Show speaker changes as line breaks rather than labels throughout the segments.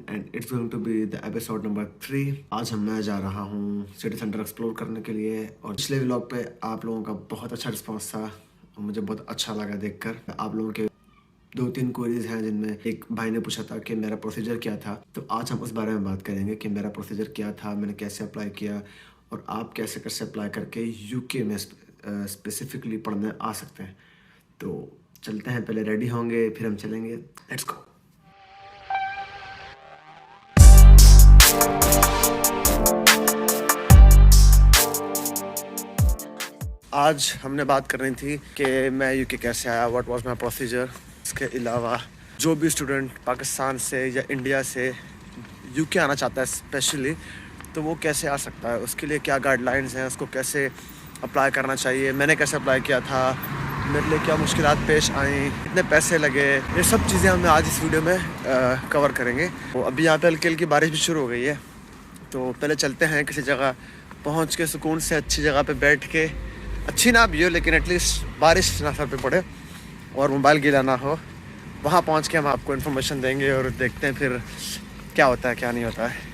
And it's going to be the episode number 3। आज मैं जा रहा हूँ सिटी सेंटर एक्सप्लोर करने के लिए और पिछले व्लॉग पे आप लोगों का बहुत अच्छा रिस्पॉन्स था और मुझे बहुत अच्छा लगा देखकर। आप लोगों के 2-3 क्वेरीज हैं जिनमें एक भाई ने पूछा था कि मेरा प्रोसीजर क्या था, तो आज हम उस बारे में बात करेंगे कि मेरा प्रोसीजर क्या था, मैंने कैसे अप्लाई किया और आप कैसे कैसे अप्लाई करके यूके में स्पेसिफिकली पढ़ने आ सकते हैं। तो चलते हैं, पहले रेडी होंगे फिर हम चलेंगे। Let's go. आज हमने बात करनी थी कि मैं यूके कैसे आया, व्हाट वाज माय प्रोसीजर। इसके अलावा जो भी स्टूडेंट पाकिस्तान से या इंडिया से यूके आना चाहता है स्पेशली, तो वो कैसे आ सकता है, उसके लिए क्या गाइडलाइंस हैं, उसको कैसे अप्लाई करना चाहिए, मैंने कैसे अप्लाई किया था, मेरे लिए क्या मुश्किलात पेश आई, कितने पैसे लगे, ये सब चीज़ें हम आज इस वीडियो में कवर करेंगे। तो अभी यहाँ पे हल्की हल्की बारिश भी शुरू हो गई है, तो पहले चलते हैं किसी जगह पहुँच के सुकून से अच्छी जगह पे बैठ के, अच्छी ना भी हो लेकिन एटलीस्ट बारिश ना सर पे पड़े और मोबाइल गीला ना हो, वहाँ पहुँच के हम आपको इन्फॉर्मेशन देंगे और देखते हैं फिर क्या होता है क्या नहीं होता है।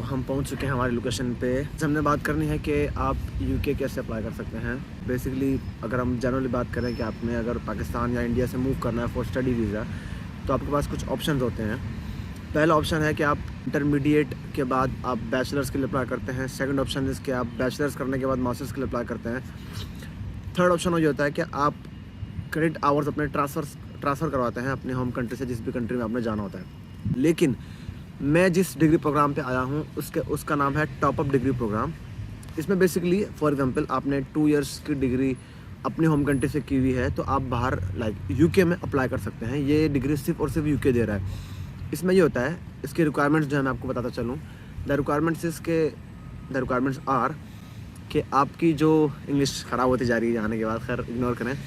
हम पहुंच चुके हैं हमारी लोकेशन पे। हमने बात करनी है कि आप यूके कैसे अप्लाई कर सकते हैं। बेसिकली अगर हम जनरली बात करें कि आपने अगर पाकिस्तान या इंडिया से मूव करना है फॉर स्टडी वीज़ा, तो आपके पास कुछ ऑप्शंस होते हैं। पहला ऑप्शन है कि आप इंटरमीडिएट के बाद आप बैचलर्स के लिए अप्लाई करते हैं। सेकंड ऑप्शन है कि आप बैचलर्स करने के बाद मास्टर्स के लिए अप्लाई करते हैं। थर्ड ऑप्शन ये होता है कि आप क्रेडिट आवर्स अपने ट्रांसफ़र करवाते हैं अपने होम कंट्री से जिस भी कंट्री में आपने जाना होता है। लेकिन मैं जिस डिग्री प्रोग्राम पे आया हूँ उसका नाम है टॉप अप डिग्री प्रोग्राम। इसमें बेसिकली फॉर एग्जांपल आपने 2 इयर्स की डिग्री अपनी होम कंट्री से की हुई है, तो आप बाहर लाइक यूके में अप्लाई कर सकते हैं। ये डिग्री सिर्फ और सिर्फ यूके दे रहा है। इसमें ये होता है, इसके रिक्वायरमेंट्स जो है मैं आपको बताता चलूँ। द रिक्वायरमेंट्स आर कि आपकी जो इंग्लिश ख़राब होती जा रही है आने के बाद, खैर इग्नोर करें।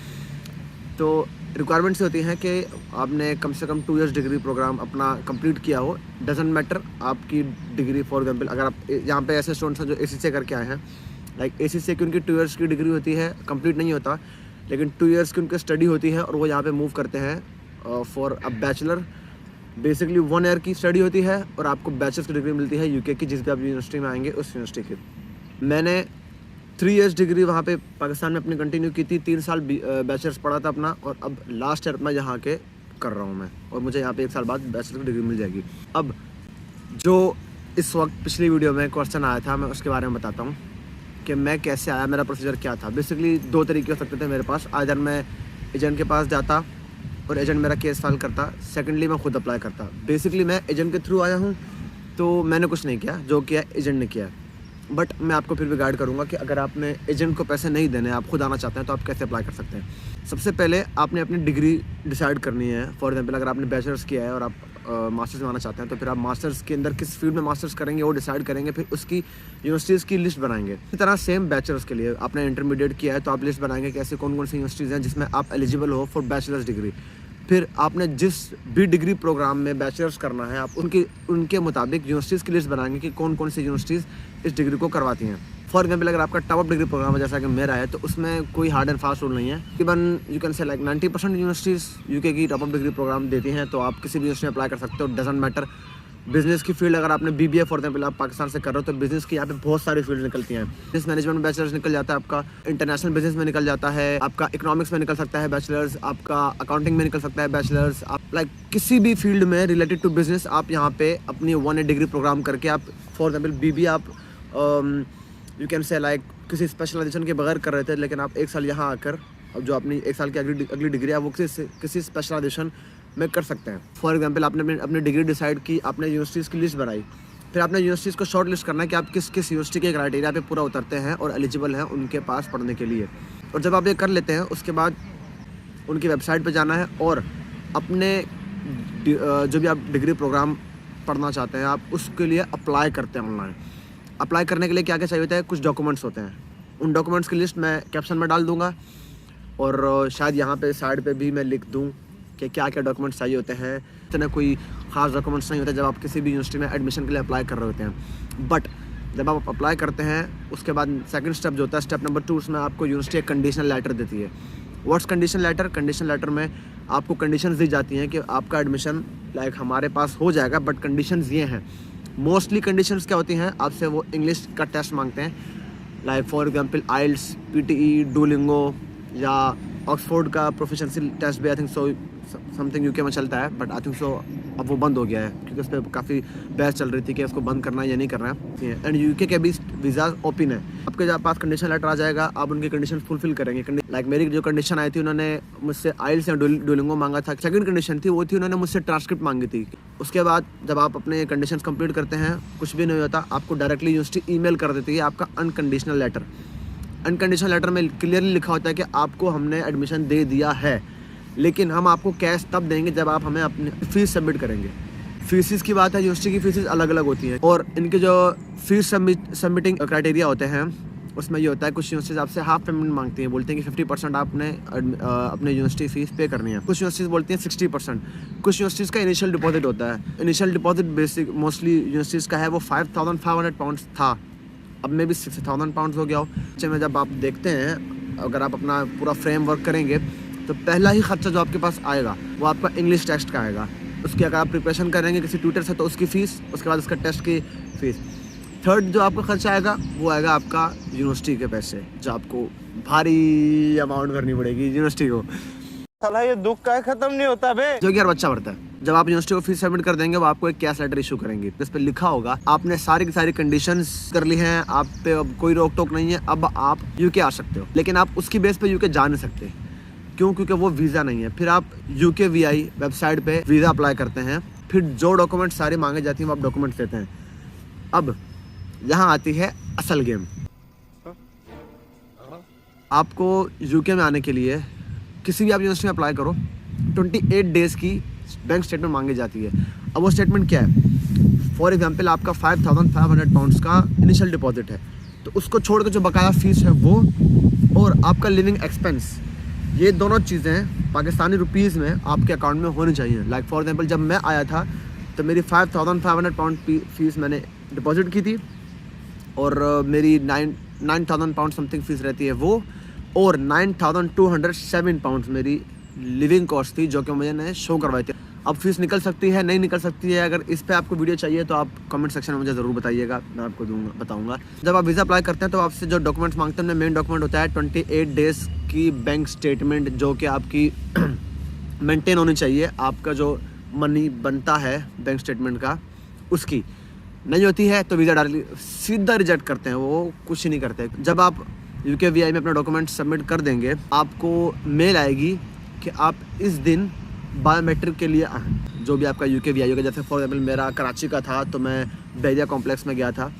तो रिक्वायरमेंट्स होती हैं कि आपने कम से कम 2 इयर्स डिग्री प्रोग्राम अपना कंप्लीट किया हो। डजेंट मैटर आपकी डिग्री, फॉर एग्जांपल अगर आप यहाँ पे ऐसे स्टूडेंट्स हैं जो एसी से करके आए हैं, लाइक एसी से की उनकी 2 इयर्स की डिग्री होती है, कंप्लीट नहीं होता, लेकिन 2 इयर्स की उनकी स्टडी होती है और वो यहाँ पे मूव करते हैं for a bachelor. Basically 1 year की स्टडी होती है और आपको बैचलर्स की डिग्री मिलती है यूके की, जिस भी आप यूनिवर्सिटी में आएंगे उस यूनिवर्सिटी की। मैंने 3 इयर्स डिग्री वहाँ पे पाकिस्तान में अपनी कंटिन्यू की थी। 3 साल बैचलर्स पढ़ा था अपना, और अब लास्ट ईयर मैं यहाँ के कर रहा हूँ मैं, और मुझे यहाँ पे 1 साल बाद बैचलर की डिग्री मिल जाएगी। अब जो इस वक्त पिछली वीडियो में क्वेश्चन आया था, मैं उसके बारे में बताता हूँ कि मैं कैसे आया, मेरा प्रोसीजर क्या था। बेसिकली 2 तरीके हो सकते थे मेरे पास। आइदर मैं एजेंट के पास जाता और एजेंट मेरा केस फाइल करता, सेकेंडली मैं खुद अप्लाई करता। बेसिकली मैं एजेंट के थ्रू आया हूँ, तो मैंने कुछ नहीं किया, जो किया एजेंट ने किया। बट मैं आपको फिर भी गाइड करूंगा कि अगर आपने एजेंट को पैसे नहीं देने, आप खुद आना चाहते हैं, तो आप कैसे अप्लाई कर सकते हैं। सबसे पहले आपने अपनी डिग्री डिसाइड करनी है। फॉर एग्जांपल अगर आपने बैचलर्स किया है और आप मास्टर्स में आना चाहते हैं, तो फिर आप मास्टर्स के अंदर किस फील्ड में मास्टर्स करेंगे वो डिसाइड करेंगे, फिर उसकी यूनिवर्सिटीज़ की लिस्ट बनाएंगे। इसी तरह सेम बैचलर्स के लिए आपने इंटरमीडिएट किया है, तो आप लिस्ट बनाएंगे कि ऐसे कौन कौन सी यूनिवर्सिटीज़ हैं जिसमें आप एलिजिबल हो फॉर बैचलर्स डिग्री। फिर आपने जिस भी डिग्री प्रोग्राम में बैचलर्स करना है, आप उनके मुताबिक यूनिवर्सिटीज़ की लिस्ट बनाएंगे कि कौन कौन सी यूनिवर्सिटीज़ इस डिग्री को करवाती हैं। फॉर एग्जाम्पल अगर आपका टॉप अप डिग्री प्रोग्राम है जैसा कि मेरा है, तो उसमें कोई हार्ड एंड फास्ट रूल नहीं है। तकरीबन you can say like 90% universities UK की टॉप अप डिग्री प्रोग्राम देती हैं, तो आप किसी भी यूनिवर्सिटी में अप्लाई कर सकते हो। डजेंट मैटर बिजनेस की फील्ड, अगर आपने बीबीए फॉर एग्जाम्पल आप पाकिस्तान से कर रहे हो, तो बिजनेस की यहाँ पे बहुत सारी फील्ड निकलती हैं। बिजनेस मैनेजमेंट में बैचलर्स निकल जाता है आपका, इंटरनेशनल बिजनेस में निकल जाता है आपका, इकोनॉमिक्स में निकल सकता है बैचलर्स आपका, अकाउंटिंग में निकल सकता है बैचलर्स। आप लाइक किसी भी फील्ड में रिलेटेड टू बिजनेस आप यहाँ पे अपनी 1 ईयर डिग्री प्रोग्राम करके आप फॉर एग्जाम्पल बीबीए आप यू कैन से लाइक किसी स्पेशलाइजेशन के बगैर कर रहे थे, लेकिन आप 1 साल यहाँ आकर अब जो अपनी 1 साल की अगली डिग्री है वो किसी स्पेशलाइजेशन में कर सकते हैं। फॉर एग्जांपल आपने अपनी डिग्री डिसाइड की, आपने यूनिवर्सिटीज़ की लिस्ट बनाई, फिर आपने यूनिवर्सिटीज़ को शॉर्ट लिस्ट करना है कि आप किस किस यूनिवर्सिटी के क्राइटेरिया पे पूरा उतरते हैं और एलिजिबल हैं उनके पास पढ़ने के लिए। और जब आप ये कर लेते हैं, उसके बाद उनकी वेबसाइट पे जाना है और अपने जो भी आप डिग्री प्रोग्राम पढ़ना चाहते हैं, आप उसके लिए अप्लाई करते हैं ऑनलाइन। अप्लाई करने के लिए क्या क्या चाहिए होता है, कुछ डॉक्यूमेंट्स होते हैं। उन डॉक्यूमेंट्स की लिस्ट मैं कैप्शन में डाल दूँगा और शायद यहाँ पे साइड पे भी मैं लिख दूँ कि क्या क्या डॉक्यूमेंट्स चाहिए होते हैं। इतना कोई ख़ास डॉक्यूमेंट्स नहीं होते जब आप किसी भी यूनिवर्सिटी में एडमिशन के लिए अप्लाई कर रहे होते हैं। बट जब आप अप्लाई करते हैं उसके बाद सेकंड स्टेप जो होता है, स्टेप नंबर 2, उसमें आपको यूनिवर्सिटी एक कंडीशनल लेटर देती है। What's condition letter? Condition letter में आपको कंडीशंस दी जाती हैं कि आपका एडमिशन लाइक हमारे पास हो जाएगा, बट कंडीशंस ये हैं। मोस्टली कंडीशंस क्या होती हैं, आपसे वो इंग्लिश का टेस्ट मांगते हैं, like for example IELTS, PTE, Duolingo या ऑक्सफोर्ड का प्रोफिशिएंसी टेस्ट भी I think so something UK में चलता है, बट आई थिंक सो अब वो बंद हो गया है क्योंकि उस पर काफ़ी बहस चल रही थी कि उसको बंद करना है या नहीं करना है। एंड यूके के भी वीज़ा ओपन है। आपके जब पास कंडीशन लेटर आ जाएगा, आप उनकी कंडीशन फुलफिल करेंगे। लाइक मेरी जो कंडीशन आई थी, उन्होंने मुझसे आइल्स या डुओलिंगो मांगा था। सेकंड कंडीशन थी वो थी उन्होंने मुझसे ट्रांसक्रिप्ट मांगी थी। उसके बाद जब आप अपने कंडीशंस कंप्लीट करते हैं, कुछ भी नहीं होता, आपको डायरेक्टली यूनिवर्सिटी ईमेल कर देती है आपका अनकंडीशनल लेटर। अनकंडीशनल लेटर में क्लियरली लिखा होता है कि आपको हमने एडमिशन दे दिया है, लेकिन हम आपको कैश तब देंगे जब आप हमें अपनी फ़ीस सबमिट करेंगे। फ़ीसिस की बात है, यूनिवर्सिटी की फ़ीसिस अलग अलग होती हैं और इनके जो फ़ीस सबमिटिंग क्राइटेरिया होते हैं उसमें ये होता है, कुछ यूनिवर्सिटीज़ आपसे हाफ पेमेंट मांगती हैं, बोलते हैं कि 50% आपने अपने यूनिवर्सिटी फ़ीस पे करनी है। कुछ यूनिवर्सिटीज़ बोलती हैं 60%। कुछ यूनिवर्सिटीज़ का इनिशियल डिपॉजिट होता है। Initial deposit basic mostly universities का है, वो 5,500 पाउंड्स था, अब में भी 6,000 पाउंड्स हो गया हो। बच्चे में जब आप देखते हैं, अगर आप अपना पूरा फ्रेमवर्क करेंगे तो पहला ही खर्चा जो आपके पास आएगा वो आपका इंग्लिश टेस्ट का आएगा। उसकी अगर आप प्रिपरेशन करेंगे किसी ट्यूटर से तो उसकी फ़ीस, उसके बाद उसका टेस्ट की फ़ीस। थर्ड जो आपका खर्चा आएगा वो आएगा आपका यूनिवर्सिटी के पैसे, जो आपको भारी अमाउंट भरनी पड़ेगी यूनिवर्सिटी को।
साला ये दुख का खत्म नहीं होता बे,
जो कि हर बच्चा भरता है। जब आप यूनिवर्सिटी को फीस सबमिट कर देंगे, वो आपको एक कैश लेटर इशू करेंगे, जिस पे लिखा होगा आपने सारी की सारी कंडीशंस कर ली हैं, आप पे अब कोई रोक टोक नहीं है, अब आप यूके आ सकते हो। लेकिन आप उसकी बेस पे यूके जा नहीं सकते। क्यों? क्योंकि वो वीज़ा नहीं है। फिर आप UKVI वेबसाइट पे वीज़ा अप्लाई करते हैं, फिर जो डॉक्यूमेंट सारे मांगे जाती हैं वो आप डॉक्यूमेंट्स देते हैं। अब यहाँ आती है असल गेम। आपको यूके में आने के लिए किसी भी आप यूनिवर्सिटी में अप्लाई करो, 28 डेज़ की बैंक स्टेटमेंट मांगी जाती है। अब वो स्टेटमेंट क्या है? फॉर एग्जांपल आपका 5,500 पाउंड्स का इनिशियल डिपॉजिट है, तो उसको छोड़ के जो बकाया फ़ीस है वो, और आपका लिविंग एक्सपेंस, ये दोनों चीज़ें पाकिस्तानी रुपीज़ में आपके अकाउंट में होनी चाहिए। लाइक फॉर एग्जांपल जब मैं आया था तो मेरी 5,500 पाउंड फ़ीस मैंने डिपॉजिट की थी और मेरी 9,000 पाउंड समथिंग फ़ीस रहती है वो, और 9,207 पाउंड्स मेरी लिविंग कॉस्ट थी, जो कि मैंने शो करवाई थी। अब फीस निकल सकती है, नहीं निकल सकती है। अगर इस पे आपको वीडियो चाहिए तो आप कमेंट सेक्शन में मुझे ज़रूर बताइएगा, मैं आपको बताऊंगा। जब आप वीज़ा अप्लाई करते हैं तो आपसे जो डॉक्यूमेंट्स मांगते हैं, उनमें मेन डॉक्यूमेंट होता है 28 डेज़ की बैंक स्टेटमेंट, जो कि आपकी मेंटेन होनी चाहिए। आपका जो मनी बनता है बैंक स्टेटमेंट का, उसकी नहीं होती है तो वीज़ा डायरेक्टली सीधा रिजेक्ट करते हैं, वो कुछ ही नहीं करते। जब आप UKVI में अपना डॉक्यूमेंट सबमिट कर देंगे, आपको मेल आएगी कि आप इस दिन बायोमेट्रिक के लिए जो भी आपका UKVI होगा, जैसे फॉर एग्जाम्पल मेरा कराची का था तो मैं बैरिया कॉम्प्लेक्स में गया था,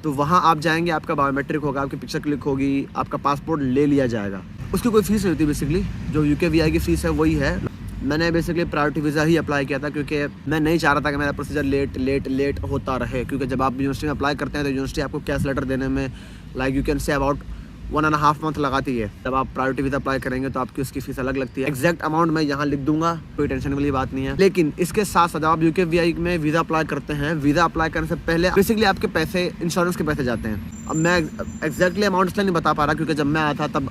तो वहाँ आप जाएंगे, आपका बायोमेट्रिक होगा, आपकी पिक्चर क्लिक होगी, आपका पासपोर्ट ले लिया जाएगा। उसकी कोई फ़ीस नहीं होती। बेसिकली जो UKVI की फ़ीस है वही है। मैंने बेसिकली प्रायोरिटी वीज़ा ही अप्लाई किया था क्योंकि मैं नहीं चाह रहा था कि मेरा प्रोसीजर लेट होता रहे, क्योंकि जब आप यूनिवर्सिटी में अप्लाई करते हैं तो यूनिवर्सिटी आपको कैश लेटर देने में like you can say about 1.5 month लगाती है। जब आप प्रायोरिटी वीज़ा अप्लाई करेंगे तो आपकी उसकी फ़ीस अलग लगती है। एग्जैक्ट अमाउंट मैं यहाँ लिख दूंगा, कोई टेंशन वाली बात नहीं है। लेकिन इसके साथ साथ जब आप UKVI में वीज़ा अप्लाई करते हैं, वीज़ा अप्लाई करने से पहले बेसिकली आपके पैसे, इंश्योरेंस के पैसे जाते हैं। अब मैं एग्जैक्टली अमाउंट इसलिए नहीं बता पा रहा क्योंकि जब मैं आया था तब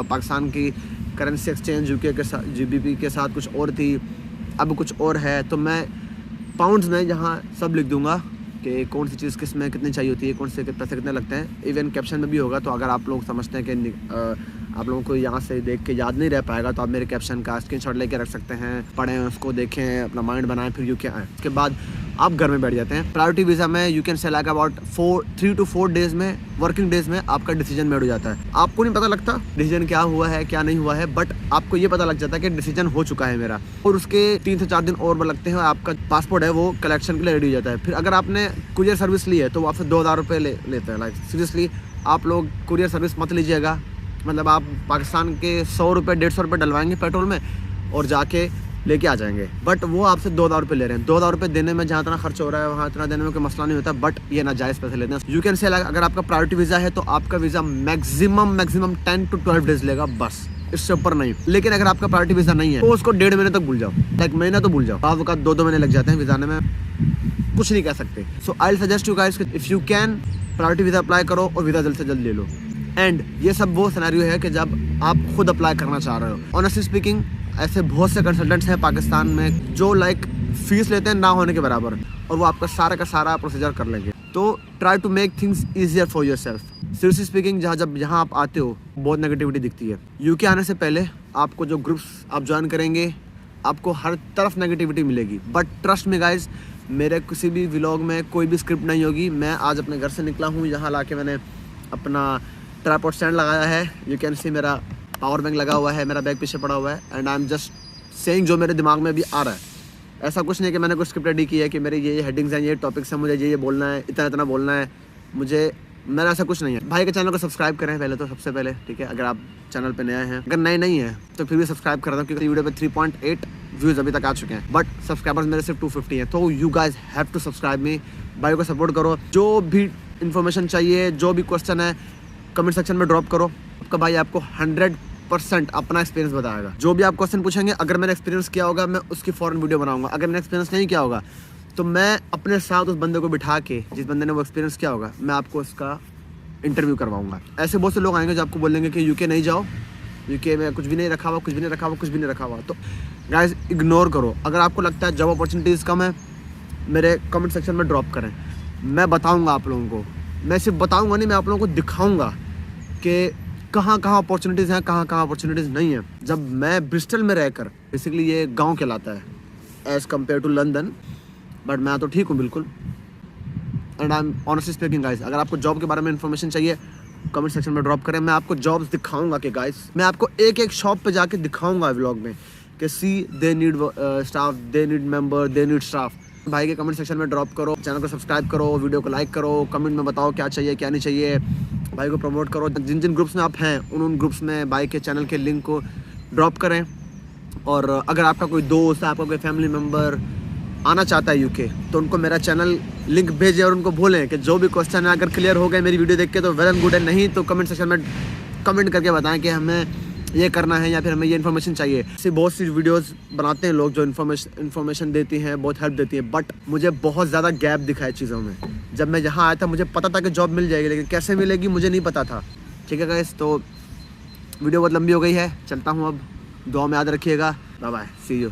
पाकिस्तान की करेंसी एक्सचेंज UK के साथ, GBP के साथ कुछ और थी, अब कुछ और है। तो मैं पाउंड्स में यहाँ सब लिख दूंगा कि कौन सी चीज़ किस में कितनी चाहिए होती है, कौन से पैसे कितने लगते हैं। इवन कैप्शन में भी होगा, तो अगर आप लोग समझते हैं कि आप लोगों को यहाँ से देख के याद नहीं रह पाएगा तो आप मेरे कैप्शन का स्क्रीनशॉट लेके रख सकते हैं, पढ़ें उसको, देखें, अपना माइंड बनाएं, फिर UK आएँ। उसके बाद आप घर में बैठ जाते हैं। प्रायोरिटी वीज़ा में you can say like about 3 to 4 days में, वर्किंग डेज़ में आपका डिसीजन मेड हो जाता है। आपको नहीं पता लगता डिसीजन क्या हुआ है क्या नहीं हुआ है, बट आपको ये पता लग जाता है कि डिसीजन हो चुका है मेरा, और उसके 3 से 4 दिन और लगते हैं और आपका पासपोर्ट है वो कलेक्शन के लिए रेडी हो जाता है। फिर अगर आपने कुरियर सर्विस ली है तो वो आपसे 2,000 रुपये लेते हैं। लाइक सीरियसली आप लोग कुरियर सर्विस मत लीजिएगा। मतलब आप पाकिस्तान के 100 रुपये 150 रुपये डलवाएंगे पेट्रोल में और जाके लेके आ जाएंगे। बट वो आपसे 2000 रुपये ले रहे हैं। 2000 रुपये देने में जहाँ इतना खर्च हो रहा है वहाँ इतना देने में कोई मसला नहीं होता, बट ये नाजायज़ पैसे लेते हैं। यू कैन से अगर आपका प्रायोरिटी वीज़ा है तो आपका वीज़ा मैक्सिमम 10 to 12 डेज लेगा, बस इससे ऊपर नहीं। लेकिन अगर आपका प्रायोरिटी वीज़ा नहीं है तो उसको 1.5 महीने तक भूल जाओ, 1 महीना तो भूल जाओ। आपका 2 महीने लग जाते हैं वीज़ा आने में, कुछ नहीं कह सकते। So I will suggest you guys if you can priority visa apply करो और वीज़ा जल्द से जल्द ले लो। एंड ये सब वो सिनेरियो है कि जब आप खुद अप्लाई करना चाह रहे हो। ऑनेस्टली स्पीकिंग ऐसे बहुत से कंसल्टेंट्स हैं पाकिस्तान में जो लाइक फीस लेते हैं ना होने के बराबर, और वो आपका सारा का सारा प्रोसीजर कर लेंगे। तो try to make things easier for yourself. Seriously speaking जब यहाँ आप आते हो बहुत नेगेटिविटी दिखती है। यूके आने से पहले आपको जो ग्रुप्स आप ज्वाइन करेंगे आपको हर तरफ नेगेटिविटी मिलेगी, बट ट्रस्ट मी गाइज, मेरे किसी भी व्लॉग में कोई भी स्क्रिप्ट नहीं होगी। मैं आज अपने घर से निकला हूँ, यहाँ ला के मैंने अपना ट्राइपॉड स्टैंड लगाया है। यू कैन सी मेरा पावर बैंक लगा हुआ है, मेरा बैग पीछे पड़ा हुआ है, and I am just saying जो मेरे दिमाग में भी आ रहा है। ऐसा कुछ नहीं कि मैंने कुछ स्क्रिप्ट रेडी की है कि मेरे ये हेडिंग्स हैं, ये टॉपिक्स हैं, मुझे ये बोलना है, इतना बोलना है, मेरा ऐसा कुछ नहीं है। भाई के चैनल को सब्सक्राइब करें पहले तो, सबसे पहले, ठीक है। अगर आप चैनल पे नए हैं, अगर नए नहीं है तो फिर भी सब्सक्राइब कर दो, क्योंकि वीडियो पे 3.8 व्यूज़ अभी तक आ चुके हैं, बट सब्सक्राइबर्स मेरे सिर्फ 250 हैं। तो you guys have to subscribe me. भाई को सपोर्ट करो। जो भी इन्फॉर्मेशन चाहिए, जो भी क्वेश्चन है, कमेंट सेक्शन में ड्रॉप करो। आपका भाई आपको 100% अपना एक्सपीरियंस बताएगा। जो भी आप क्वेश्चन पूछेंगे, अगर मैंने एक्सपीरियंस किया होगा मैं उसकी फ़ौरन वीडियो बनाऊंगा। अगर मैंने एक्सपीरियंस नहीं किया होगा तो मैं अपने साथ उस बंदे को बिठा के, जिस बंदे ने वो एक्सपीरियंस किया होगा, मैं आपको उसका इंटरव्यू करवाऊंगा। ऐसे बहुत से लोग आएंगे जो आपको बोलेंगे कि यूके नहीं जाओ, यूके में कुछ भी नहीं रखा हुआ, कुछ भी नहीं रखा हुआ, कुछ भी नहीं रखा हुआ। तो गाइस इग्नोर करो। अगर आपको लगता है जॉब अपॉर्चुनिटीज़ कम है, मेरे कमेंट सेक्शन में ड्रॉप करें, मैं बताऊँगा आप लोगों को। मैं सिर्फ बताऊँगा नहीं, मैं आप लोगों को दिखाऊँगा कि कहाँ अपॉर्चुनिटीज़ हैं, कहाँ अपॉर्चुनिटीज़ नहीं है। जब मैं ब्रिस्टल में रहकर, बेसिकली ये गांव कहलाता है as compared to London, but मैं तो ठीक हूँ बिल्कुल। And I am honestly speaking guys, अगर आपको जॉब के बारे में इन्फॉर्मेशन चाहिए कमेंट सेक्शन में ड्रॉप करें। मैं आपको जॉब्स दिखाऊंगा कि गाइस, मैं आपको एक शॉप पे जाके दिखाऊंगा व्लॉग में कि see they need staff, they need member, they need staff. भाई के कमेंट सेक्शन में ड्रॉप करो, चैनल को सब्सक्राइब करो, वीडियो को लाइक करो, कमेंट में बताओ क्या चाहिए क्या नहीं चाहिए। भाई को प्रमोट करो। जिन ग्रुप्स में आप हैं उन ग्रुप्स में भाई के चैनल के लिंक को ड्रॉप करें। और अगर आपका कोई दोस्त, आपका कोई फैमिली मेम्बर आना चाहता है यूके, तो उनको मेरा चैनल लिंक भेजें और उनको बोलें कि जो भी क्वेश्चन है अगर क्लियर हो गए मेरी वीडियो देख के तो वेल एंड गुड है, नहीं तो कमेंट सेक्शन में कमेंट करके बताएं कि हमें ये करना है या फिर हमें ये इन्फॉर्मेशन चाहिए। ऐसी बहुत सी वीडियोस बनाते हैं लोग जो इन्फॉर्मेशन देती हैं, बहुत हेल्प देती हैं, बट मुझे बहुत ज़्यादा गैप दिखा है चीज़ों में। जब मैं यहाँ आया था मुझे पता था कि जॉब मिल जाएगी, लेकिन कैसे मिलेगी मुझे नहीं पता था। ठीक है गाइस, तो वीडियो बहुत लंबी हो गई है, चलता हूँ अब। दुआ में याद रखिएगा। Bye bye, see you.